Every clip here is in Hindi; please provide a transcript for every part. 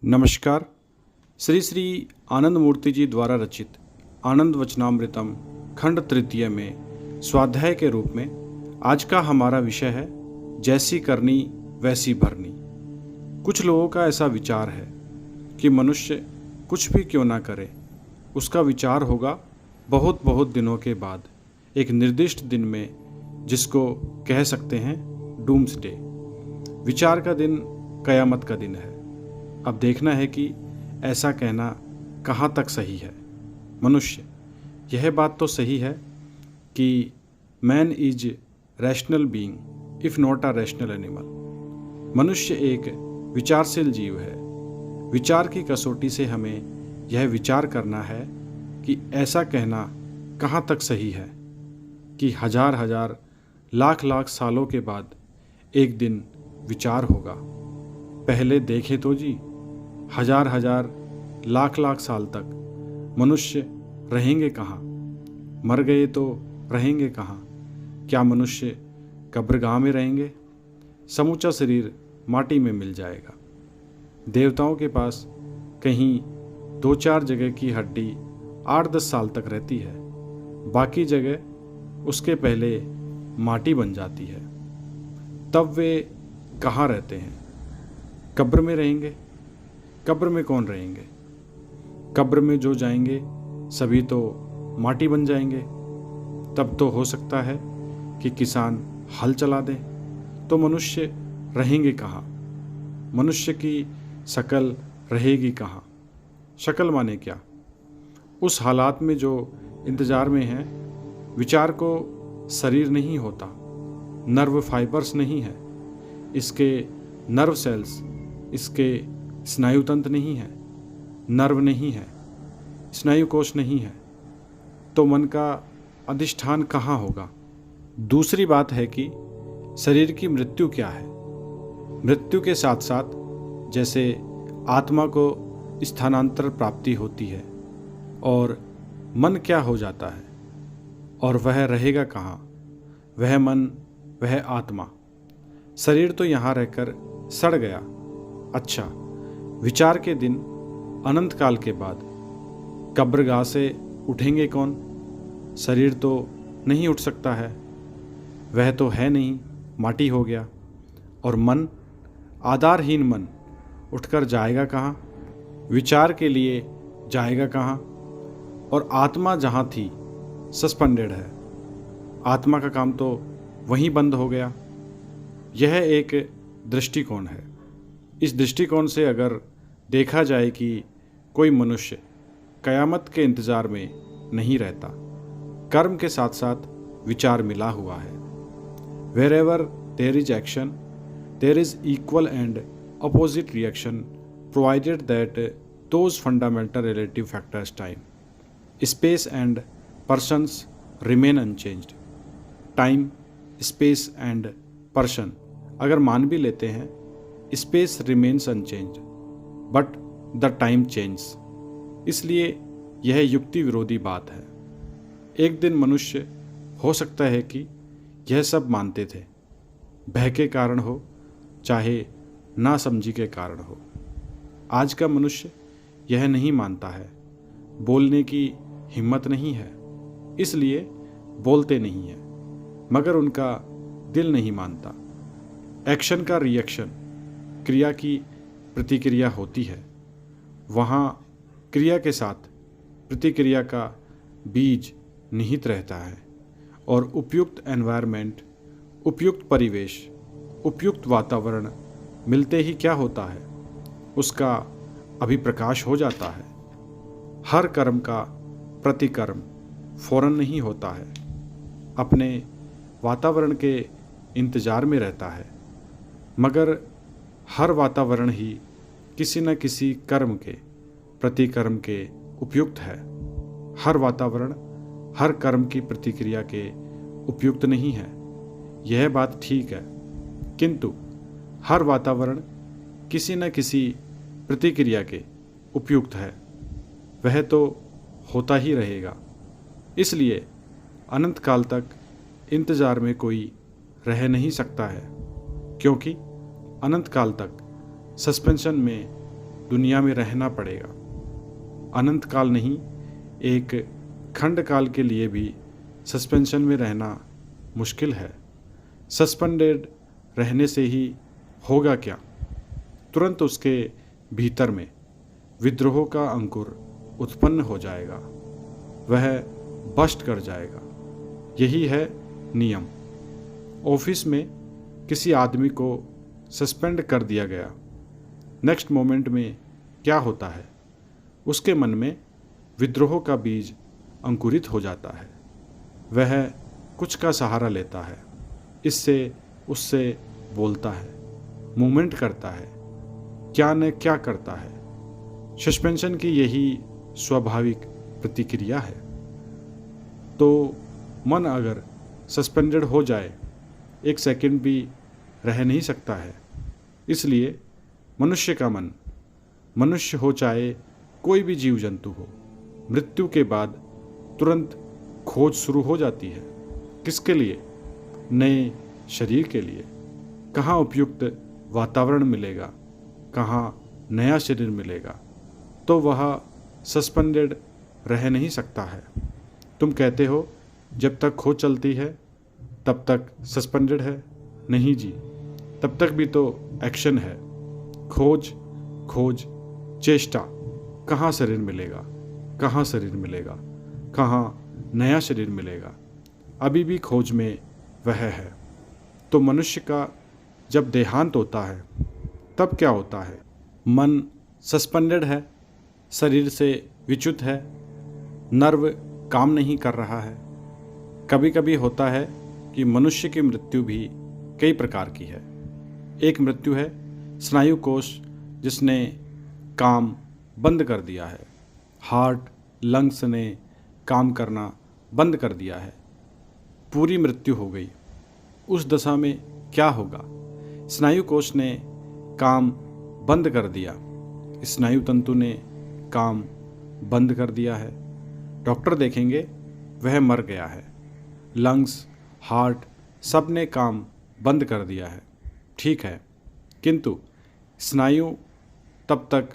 नमस्कार। श्री श्री आनंद मूर्ति जी द्वारा रचित आनंद वचनामृतम खंड तृतीय में स्वाध्याय के रूप में आज का हमारा विषय है जैसी करनी वैसी भरनी। कुछ लोगों का ऐसा विचार है कि मनुष्य कुछ भी क्यों ना करे, उसका विचार होगा बहुत बहुत दिनों के बाद, एक निर्दिष्ट दिन में, जिसको कह सकते हैं डूम्सडे। विचार का दिन कयामत का दिन है। अब देखना है कि ऐसा कहना कहाँ तक सही है। मनुष्य, यह बात तो सही है कि man is rational being if not a rational animal. मनुष्य एक विचारशील जीव है। विचार की कसौटी से हमें यह विचार करना है कि ऐसा कहना कहाँ तक सही है कि हजार हजार लाख लाख सालों के बाद एक दिन विचार होगा। पहले देखें तो जी, हजार हजार लाख लाख साल तक मनुष्य रहेंगे कहाँ? मर गए तो रहेंगे कहाँ? क्या मनुष्य कब्रगाह में रहेंगे? समूचा शरीर माटी में मिल जाएगा। देवताओं के पास कहीं 2-4 जगह की हड्डी 8-10 साल तक रहती है, बाकी जगह उसके पहले माटी बन जाती है। तब वे कहाँ रहते हैं? कब्र में रहेंगे। कब्र में कौन रहेंगे? कब्र में जो जाएंगे सभी तो माटी बन जाएंगे। तब तो हो सकता है कि किसान हल चला दें, तो मनुष्य रहेंगे कहाँ? मनुष्य की शक्ल रहेगी कहाँ? शक्ल माने क्या? उस हालात में जो इंतज़ार में है, विचार को शरीर नहीं होता, नर्व फाइबर्स नहीं है, इसके नर्व सेल्स, इसके स्नायु तंत्र नहीं है, नर्व नहीं है, स्नायु कोश नहीं है, तो मन का अधिष्ठान कहाँ होगा? दूसरी बात है कि शरीर की मृत्यु क्या है। मृत्यु के साथ साथ जैसे आत्मा को स्थानांतर प्राप्ति होती है और मन क्या हो जाता है, और वह रहेगा कहाँ? वह मन, वह आत्मा। शरीर तो यहाँ रहकर सड़ गया। अच्छा, विचार के दिन अनंत काल के बाद कब्रगाह से उठेंगे कौन? शरीर तो नहीं उठ सकता है, वह तो है नहीं, माटी हो गया। और मन, आधारहीन मन, उठकर जाएगा कहाँ? विचार के लिए जाएगा कहाँ? और आत्मा जहाँ थी सस्पेंडेड है, आत्मा का काम तो वहीं बंद हो गया। यह एक दृष्टिकोण है। इस दृष्टिकोण से अगर देखा जाए कि कोई मनुष्य कयामत के इंतज़ार में नहीं रहता, कर्म के साथ साथ विचार मिला हुआ है। Wherever there is action there is equal and opposite reaction, provided that those fundamental relative factors time, space and persons remain unchanged. Time, space and person अगर मान भी लेते हैं, space remains unchanged but the time changes. इसलिए यह युक्ति विरोधी बात है। एक दिन मनुष्य हो सकता है कि यह सब मानते थे, भय के कारण हो चाहे नासमझी के कारण हो। आज का मनुष्य यह नहीं मानता है, बोलने की हिम्मत नहीं है, इसलिए बोलते नहीं है, मगर उनका दिल नहीं मानता। एक्शन का रिएक्शन, क्रिया की प्रतिक्रिया होती है, वहाँ क्रिया के साथ प्रतिक्रिया का बीज निहित रहता है। और उपयुक्त एनवायरनमेंट, उपयुक्त परिवेश, उपयुक्त वातावरण मिलते ही क्या होता है, उसका अभिप्रकाश हो जाता है। हर कर्म का प्रतिकर्म फौरन नहीं होता है, अपने वातावरण के इंतजार में रहता है, मगर हर वातावरण ही किसी न किसी कर्म के प्रतिकर्म के उपयुक्त है। हर वातावरण हर कर्म की प्रतिक्रिया के उपयुक्त नहीं है, यह बात ठीक है, किंतु हर वातावरण किसी न किसी प्रतिक्रिया के उपयुक्त है, वह तो होता ही रहेगा। इसलिए अनंत काल तक इंतजार में कोई रह नहीं सकता है, क्योंकि अनंत काल तक सस्पेंशन में दुनिया में रहना पड़ेगा। अनंत काल नहीं, एक खंड काल के लिए भी सस्पेंशन में रहना मुश्किल है। सस्पेंडेड रहने से ही होगा क्या? तुरंत उसके भीतर में विद्रोह का अंकुर उत्पन्न हो जाएगा, वह बस्ट कर जाएगा। यही है नियम। ऑफिस में किसी आदमी को सस्पेंड कर दिया गया, नेक्स्ट मोमेंट में क्या होता है? उसके मन में विद्रोह का बीज अंकुरित हो जाता है। वह कुछ का सहारा लेता है, इससे उससे बोलता है, मूवमेंट करता है, क्या न क्या करता है। सस्पेंशन की यही स्वाभाविक प्रतिक्रिया है। तो मन अगर सस्पेंडेड हो जाए, एक सेकंड भी रह नहीं सकता है। इसलिए मनुष्य का मन, मनुष्य हो चाहे कोई भी जीव जंतु हो, मृत्यु के बाद तुरंत खोज शुरू हो जाती है। किसके लिए? नए शरीर के लिए। कहाँ उपयुक्त वातावरण मिलेगा, कहाँ नया शरीर मिलेगा, तो वह सस्पेंडेड रह नहीं सकता है। तुम कहते हो जब तक खोज चलती है तब तक सस्पेंडेड है। नहीं जी, तब तक भी तो एक्शन है। खोज खोज चेष्टा, कहाँ शरीर मिलेगा, कहाँ शरीर मिलेगा, कहाँ नया शरीर मिलेगा, अभी भी खोज में वह है। तो मनुष्य का जब देहांत होता है तब क्या होता है? मन सस्पेंडेड है, शरीर से विच्युत है, नर्व काम नहीं कर रहा है। कभी कभी होता है कि मनुष्य की मृत्यु भी कई प्रकार की है। एक मृत्यु है स्नायु कोश जिसने काम बंद कर दिया है, हार्ट लंग्स ने काम करना बंद कर दिया है, पूरी मृत्यु हो गई। उस दशा में क्या होगा? स्नायु कोश ने काम बंद कर दिया, स्नायु तंतु ने काम बंद कर दिया है। डॉक्टर देखेंगे वह मर गया है। लंग्स, हार्ट सब ने काम बंद कर दिया है, ठीक है, किंतु स्नायु तब तक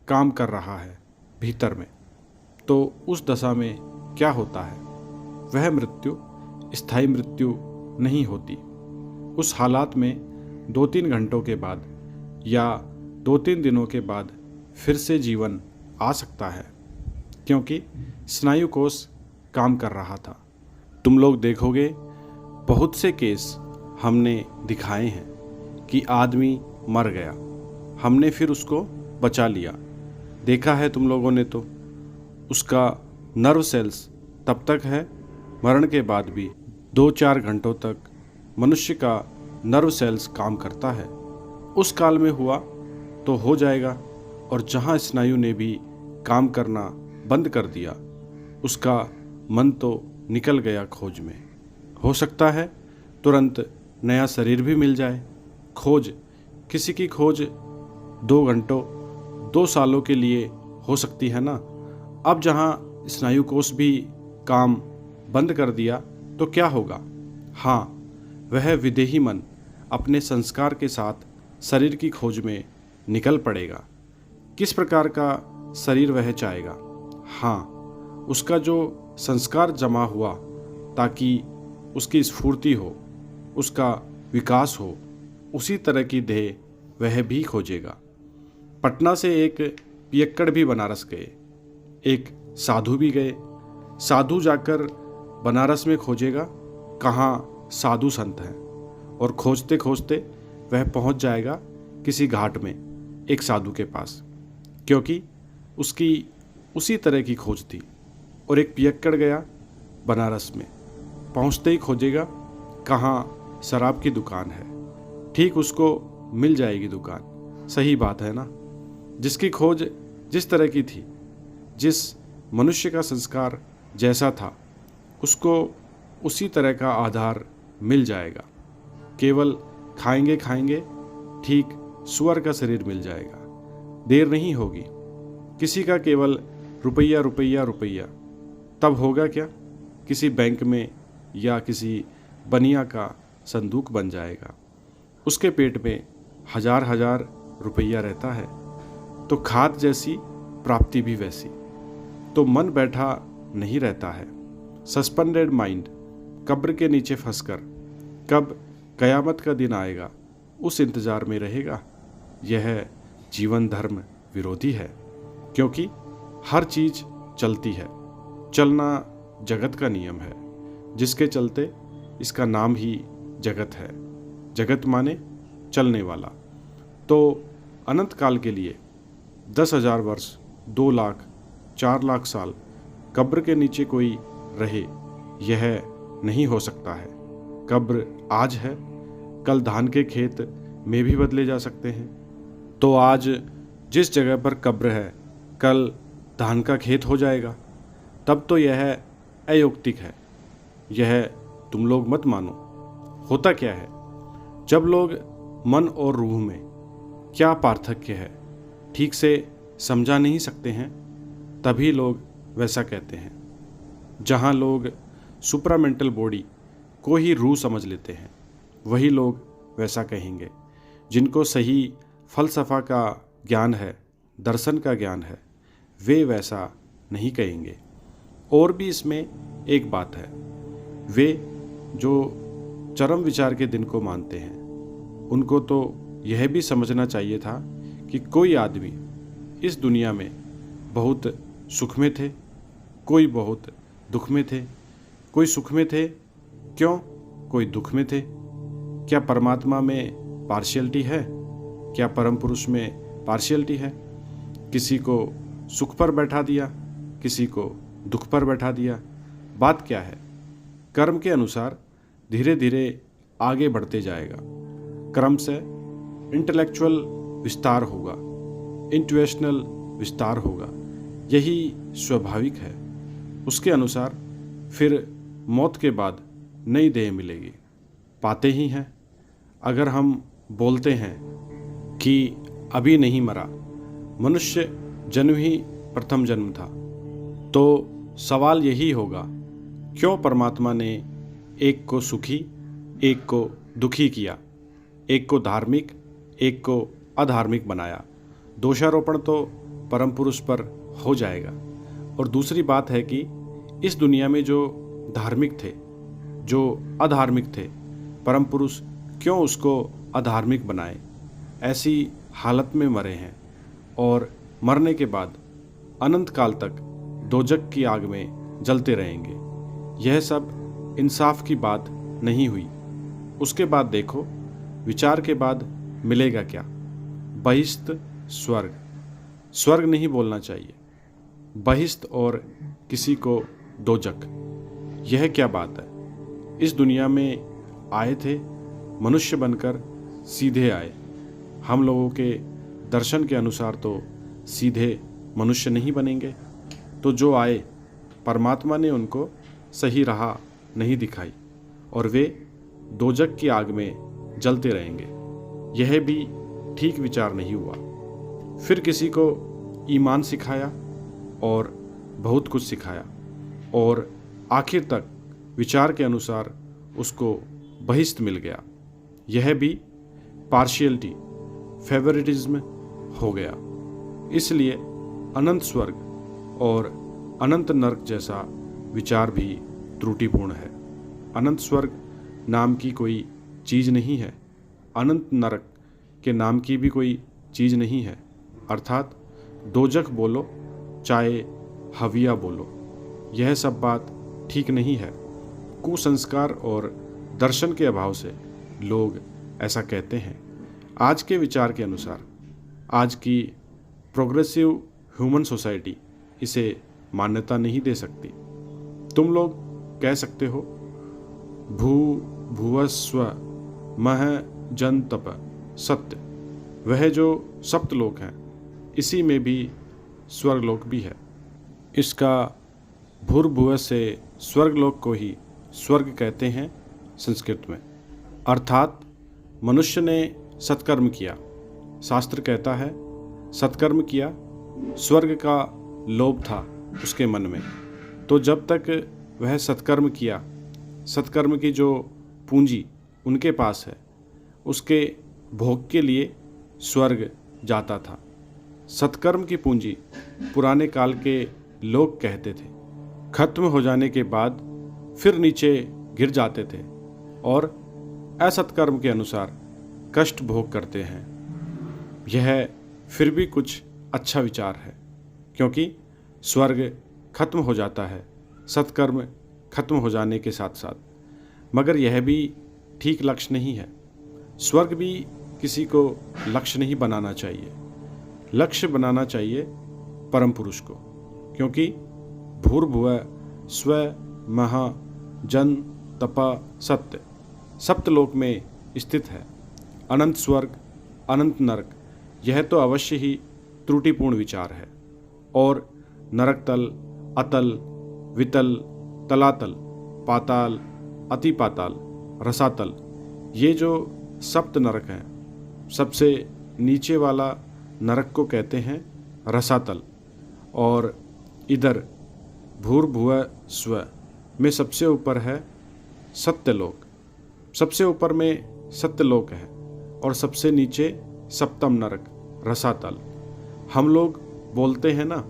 काम कर रहा है भीतर में। तो उस दशा में क्या होता है? वह मृत्यु स्थायी मृत्यु नहीं होती। उस हालात में 2-3 घंटों के बाद या 2-3 दिनों के बाद फिर से जीवन आ सकता है, क्योंकि स्नायु कोष काम कर रहा था। तुम लोग देखोगे बहुत से केस हमने दिखाए हैं कि आदमी मर गया, हमने फिर उसको बचा लिया। देखा है तुम लोगों ने, तो उसका नर्व सेल्स तब तक है, मरण के बाद भी 2-4 घंटों तक मनुष्य का नर्व सेल्स काम करता है। उस काल में हुआ तो हो जाएगा, और जहाँ स्नायु ने भी काम करना बंद कर दिया, उसका मन तो निकल गया खोज में। हो सकता है तुरंत नया शरीर भी मिल जाए। खोज, किसी की खोज 2 घंटों 2 सालों के लिए हो सकती है ना। अब जहाँ स्नायु कोष भी काम बंद कर दिया तो क्या होगा? हाँ, वह विदेही मन अपने संस्कार के साथ शरीर की खोज में निकल पड़ेगा। किस प्रकार का शरीर वह चाहेगा? हाँ, उसका जो संस्कार जमा हुआ ताकि उसकी स्फूर्ति हो, उसका विकास हो, उसी तरह की देह वह भी खोजेगा। पटना से एक पियक्कड़ भी बनारस गए, एक साधु भी गए। साधु जाकर बनारस में खोजेगा कहाँ साधु संत हैं, और खोजते खोजते वह पहुंच जाएगा किसी घाट में एक साधु के पास, क्योंकि उसकी उसी तरह की खोज थी। और एक पियक्कड़ गया बनारस में, पहुंचते ही खोजेगा कहाँ शराब की दुकान है, ठीक उसको मिल जाएगी दुकान। सही बात है ना। जिसकी खोज जिस तरह की थी, जिस मनुष्य का संस्कार जैसा था, उसको उसी तरह का आधार मिल जाएगा। केवल खाएंगे खाएंगे ठीक सुअर का शरीर मिल जाएगा, देर नहीं होगी। किसी का केवल रुपया रुपया रुपया, तब होगा क्या? किसी बैंक में या किसी बनिया का संदूक बन जाएगा, उसके पेट में 1000 रुपया रहता है। तो खाद जैसी प्राप्ति भी वैसी। तो मन बैठा नहीं रहता है, सस्पेंडेड माइंड कब्र के नीचे फंसकर कब कयामत का दिन आएगा उस इंतज़ार में रहेगा। यह जीवन धर्म विरोधी है, क्योंकि हर चीज़ चलती है। चलना जगत का नियम है, जिसके चलते इसका नाम ही जगत है। जगत माने चलने वाला। तो अनंत काल के लिए 10,000 वर्ष, 2 लाख, 4 लाख साल कब्र के नीचे कोई रहे, यह नहीं हो सकता है। कब्र आज है, कल धान के खेत में भी बदले जा सकते हैं। तो आज जिस जगह पर कब्र है, कल धान का खेत हो जाएगा। तब तो यह अयौक्तिक है। यह तुम लोग मत मानो। होता क्या है, जब लोग मन और रूह में क्या पार्थक्य है ठीक से समझा नहीं सकते हैं, तभी लोग वैसा कहते हैं। जहाँ लोग सुप्रामेंटल बॉडी को ही रूह समझ लेते हैं, वही लोग वैसा कहेंगे। जिनको सही फलसफा का ज्ञान है, दर्शन का ज्ञान है, वे वैसा नहीं कहेंगे। और भी इसमें एक बात है, वे जो चरम विचार के दिन को मानते हैं, उनको तो यह भी समझना चाहिए था कि कोई आदमी इस दुनिया में बहुत सुख में थे, कोई बहुत दुख में थे। कोई सुख में थे क्यों, कोई दुख में थे। क्या परमात्मा में पार्शियलिटी है? क्या परम पुरुष में पार्शियलिटी है? किसी को सुख पर बैठा दिया, किसी को दुख पर बैठा दिया। बात क्या है, कर्म के अनुसार धीरे धीरे आगे बढ़ते जाएगा। क्रम से इंटेलेक्चुअल विस्तार होगा, इंट्यूशनल विस्तार होगा, यही स्वाभाविक है। उसके अनुसार फिर मौत के बाद नई देह मिलेगी। पाते ही हैं। अगर हम बोलते हैं कि अभी नहीं मरा, मनुष्य जन्म ही प्रथम जन्म था, तो सवाल यही होगा, क्यों परमात्मा ने एक को सुखी, एक को दुखी किया, एक को धार्मिक, एक को अधार्मिक बनाया? दोषारोपण तो परम पुरुष पर हो जाएगा। और दूसरी बात है कि इस दुनिया में जो धार्मिक थे, जो अधार्मिक थे, परम पुरुष क्यों उसको अधार्मिक बनाए? ऐसी हालत में मरे हैं और मरने के बाद अनंत काल तक दोजक की आग में जलते रहेंगे। यह सब इंसाफ की बात नहीं हुई। उसके बाद देखो, विचार के बाद मिलेगा क्या? बहिष्त स्वर्ग। स्वर्ग नहीं बोलना चाहिए, बहिष्त और किसी को दोजक। यह क्या बात है? इस दुनिया में आए थे, मनुष्य बनकर सीधे आए। हम लोगों के दर्शन के अनुसार तो सीधे मनुष्य नहीं बनेंगे। तो जो आए, परमात्मा ने उनको सही राह नहीं दिखाई और वे दोजक की आग में जलते रहेंगे। यह भी ठीक विचार नहीं हुआ। फिर किसी को ईमान सिखाया और बहुत कुछ सिखाया और आखिर तक विचार के अनुसार उसको बहिष्त मिल गया। यह भी पार्शियलिटी, फेवरेटिज्म हो गया। इसलिए अनंत स्वर्ग और अनंत नरक जैसा विचार भी त्रुटिपूर्ण है। अनंत स्वर्ग नाम की कोई चीज़ नहीं है, अनंत नरक के नाम की भी कोई चीज़ नहीं है। अर्थात दोजख बोलो चाहे हविया बोलो, यह सब बात ठीक नहीं है। कुसंस्कार और दर्शन के अभाव से लोग ऐसा कहते हैं। आज के विचार के अनुसार, आज की प्रोग्रेसिव ह्यूमन सोसाइटी इसे मान्यता नहीं दे सकती। तुम लोग कह सकते हो भू भुवस्व मह जन तप सत्य, वह जो सप्तलोक हैं, इसी में भी स्वर्गलोक भी है। इसका भूर्भुव से स्वर्गलोक को ही स्वर्ग कहते हैं संस्कृत में। अर्थात मनुष्य ने सत्कर्म किया। शास्त्र कहता है सत्कर्म किया, स्वर्ग का लोभ था उसके मन में, तो जब तक वह सत्कर्म किया, सत्कर्म की जो पूंजी उनके पास है, उसके भोग के लिए स्वर्ग जाता था। सत्कर्म की पूंजी पुराने काल के लोग कहते थे, खत्म हो जाने के बाद फिर नीचे गिर जाते थे और असत्कर्म के अनुसार कष्ट भोग करते हैं। यह फिर भी कुछ अच्छा विचार है, क्योंकि स्वर्ग खत्म हो जाता है सत्कर्म खत्म हो जाने के साथ साथ, मगर यह भी ठीक लक्ष्य नहीं है। स्वर्ग भी किसी को लक्ष्य नहीं बनाना चाहिए। लक्ष्य बनाना चाहिए परम पुरुष को, क्योंकि भूर्भुवः स्वः महा जन तपा सत्य सप्तलोक में स्थित है। अनंत स्वर्ग अनंत नरक, यह तो अवश्य ही त्रुटिपूर्ण विचार है। और नरक तल, अतल, वितल, तलातल, पाताल, अतिपाताल, रसातल, ये जो सप्त नरक हैं, सबसे नीचे वाला नरक को कहते हैं रसातल। और इधर भूर्भुवः स्वः में सबसे ऊपर है सत्यलोक। सबसे ऊपर में सत्यलोक है और सबसे नीचे सप्तम नरक रसातल। हम लोग बोलते हैं ना,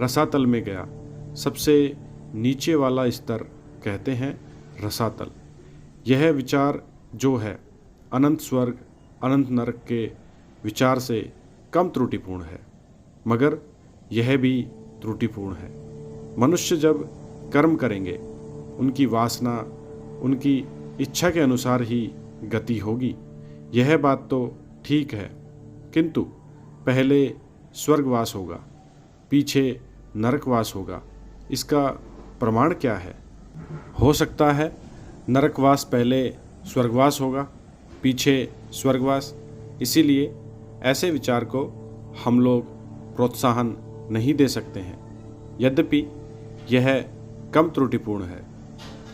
रसातल में गया, सबसे नीचे वाला स्तर कहते हैं रसातल। यह विचार जो है अनंत स्वर्ग अनंत नरक के विचार से कम त्रुटिपूर्ण है, मगर यह भी त्रुटिपूर्ण है। मनुष्य जब कर्म करेंगे, उनकी वासना, उनकी इच्छा के अनुसार ही गति होगी। यह बात तो ठीक है, किंतु पहले स्वर्गवास होगा, पीछे नरकवास होगा, इसका प्रमाण क्या है? हो सकता है नरकवास पहले स्वर्गवास होगा, पीछे स्वर्गवास। इसीलिए ऐसे विचार को हम लोग प्रोत्साहन नहीं दे सकते हैं, यद्यपि यह कम त्रुटिपूर्ण है।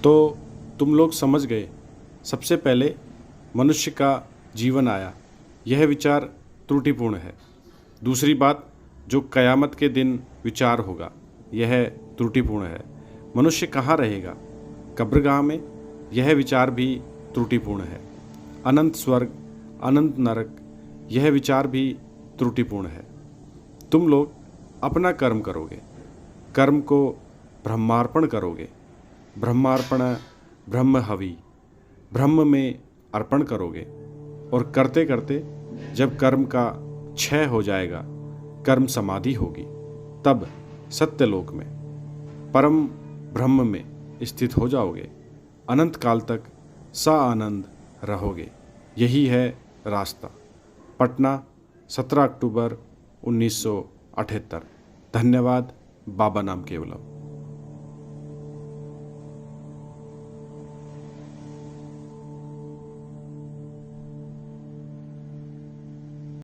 तो तुम लोग समझ गए, सबसे पहले मनुष्य का जीवन आया, यह विचार त्रुटिपूर्ण है। दूसरी बात, जो कयामत के दिन विचार होगा, यह त्रुटिपूर्ण है। मनुष्य कहाँ रहेगा? कब्रगाह में, यह विचार भी त्रुटिपूर्ण है। अनंत स्वर्ग अनंत नरक, यह विचार भी त्रुटिपूर्ण है। तुम लोग अपना कर्म करोगे, कर्म को ब्रह्मार्पण करोगे, ब्रह्मार्पण ब्रह्म हवि, ब्रह्म में अर्पण करोगे। और करते करते जब कर्म का क्षय हो जाएगा, कर्म समाधि होगी, तब सत्यलोक में परम ब्रह्म में स्थित हो जाओगे। अनंत काल तक सा आनंद रहोगे। यही है रास्ता। पटना 17 अक्टूबर 1978। धन्यवाद। बाबा नाम केवलम।